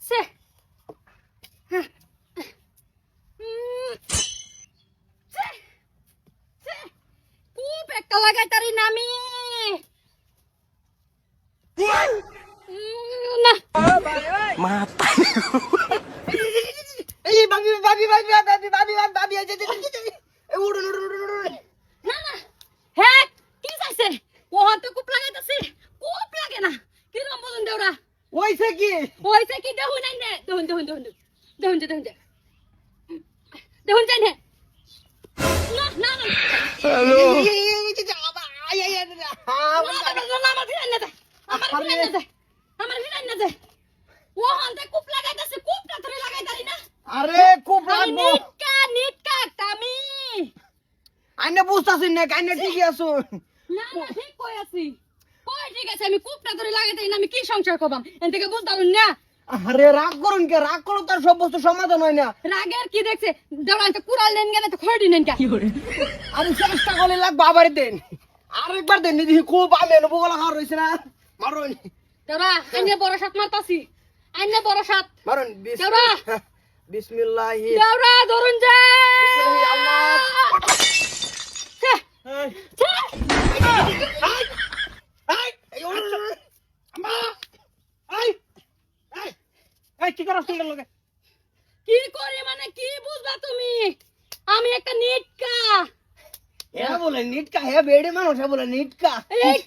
সে খুব একটা লাগাই তারি না আমি না মাথা এই ভাবি ভাবি ভাবি ভাবি ভাবি ভাবি এই উড়ুন উড়ুন উড়ুন উড়ুন না না হ্যাঁ কি চাইছে ওহন তো খুব লাগাইতাছে খুব লাগে না কি রকম বলুন দেওরা ওইছে কি ওইছে কি দেখুন নাই না দেখুন দেখুন দেখুন দেখুন দেখুন দেখুন যাই না না না না হ্যালো আমার ফিরাই না যায় আমার ফিরাই না যায় আমার ফিরাই না যায় ওহন তো খুব লাগাইতাছে খুবটা ধরে লাগাইতারি না আরে খুব লাগবো নিটকা তামি আইনে বুঝতাছিস না কাইনে ঠিকই আছো না না ঠিক কই আছি কই ঠিক আছে আমি খুবটা ধরে লাগাইতারি না আমি কি সংসার করবাম এন থেকে বলতাম না আরে রাগ করুন কে রাগ করো তার সব বস্তু সমাধান হয় না রাগের কি দেখছে দেওরান তো কুড়াল নেন গেলে তো খড়ি নেন কে আমি চেষ্টা করলে লাগবে আবার দেন আরেকবার দেন দিদি খুব আমি এনে বগলা খাওয়া রয়েছে না মারুন দেওরা আইনে বড় সাত মারতাছি আইনে বড় সাত মারুন দেওরা বিসমিল্লাহি দেওরা ধরুন যা বিসমিল্লাহি আল্লাহ ছে, ছে। কি করছ তুই লগে কি করি মানে কি বুঝবা তুমি আমি একটা নিটকা হ্যাঁ বলে নিটকা হ্যাঁ বেড়ে মানুষ হ্যাঁ বলে নিটকা এই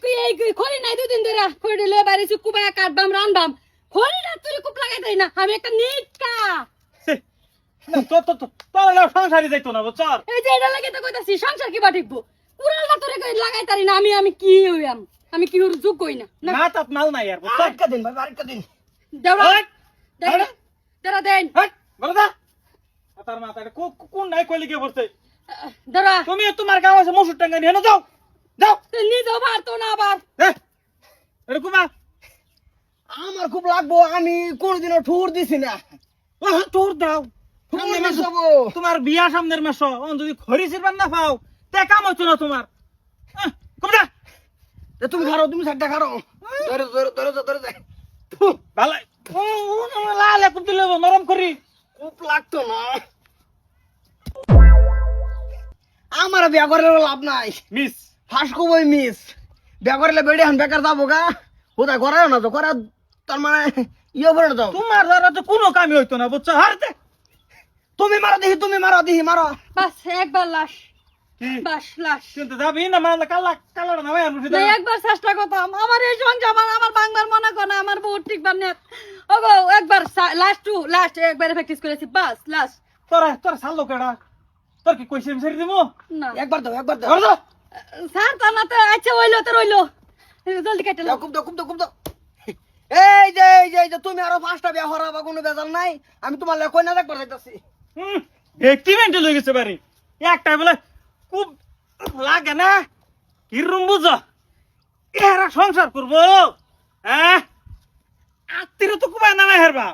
খড়ি নাই দুদিন ধরে খড়ি লয়ে বাইরে কুবা কাটবাম রানবাম খড়ি না তুই খুব লাগাই তাই না আমি একটা নিটকা তো তো তো তো সংসারই যাইতো না বুঝছর এই যে এটা লাগে তো কইতাছি সংসার কি বা ঠিকবো কুড়াল না তোরে কই লাগাই তারি না আমি কি হইয়াম আমি কি যোগ কই না না মাথাত মাল নাই আর বুঝছর আরেকটা দিন ভাই আরেকটা দিন দেওরা ওই, দেওরা দেওরা দেন হাট বলো দা তার মাথা কোন নাই কইলি কে পড়ছে দেওরা তুমি তোমার গাঁও আছে মসুর টাঙ্গা নিয়ে যাও যাও তুই নিজেও পারতো না আবার এটা কুমা আমার খুব লাগবো আমি কোনদিনও ঠুর দিছি না ও তোর দাও ঠুর সামনের মাস দিছবো তোমার বিয়া সামনের মাস যদি খড়ি ছিড়বার না পাও তে কাম হইতো না তোমার কুমড়া তুমি খারো তুমি সাতটা খারো ধরে ধরে ধরে ধরে ধরে ভালো লাল এখন দিলে নরম করি খুব লাগতো না আমার বিয়া করে লাভ নাই মিস ফাঁস কবই মিস বিয়া করলে বেড়ে এখন বেকার যাবো গা কোথায় করাও না তো করা তার মানে ইয়ে করে না তো তোমার দ্বারা তো কোনো কামই হইতো না বুঝছো হারতে তুমি মারো দেখি তুমি মারো দেখি মারো বাস একবার লাশ কি বাস লাশ কিন্তু যাবি না মানে কালা কালার না ভাই না একবার চেষ্টা করতাম আমার এই সংসার আমার বাংলার মনে করে না আমার বউ ঠিক বান ওগো একবার লাস্ট একবার প্র্যাকটিস করেছি বাস লাস্ট তোর সাল কেডা তোর কি কইছে আমি ছেড়ে দিমু না একবার দাও একবার দাও ধর দাও স্যার তা না তো আচ্ছা হইলো তো রইলো জলদি কেটে দাও, লাও খুব দাও খুব দাও খুব দাও এই যে তুমি আরো 5টা বিয়া হরাবা কোনো বেজাল নাই আমি তোমার লেখই না একবার যাইতাছি একটিভেন্টে লই গেছে বাড়ি একটা বলে খুব লাগে না কিরম বুঝো এরা সংসার করবো হ্যাঁ আত্মীয় তো কুবাই নামে হেরবা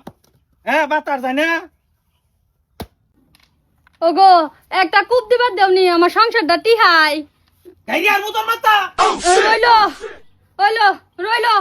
হ্যাঁ বাতার যায় না ওগো একটা কূপ দিবার দেওনি আমার সংসারটা টিহাই গাইয়ার মতন মাতা রইলো রইলো রইলো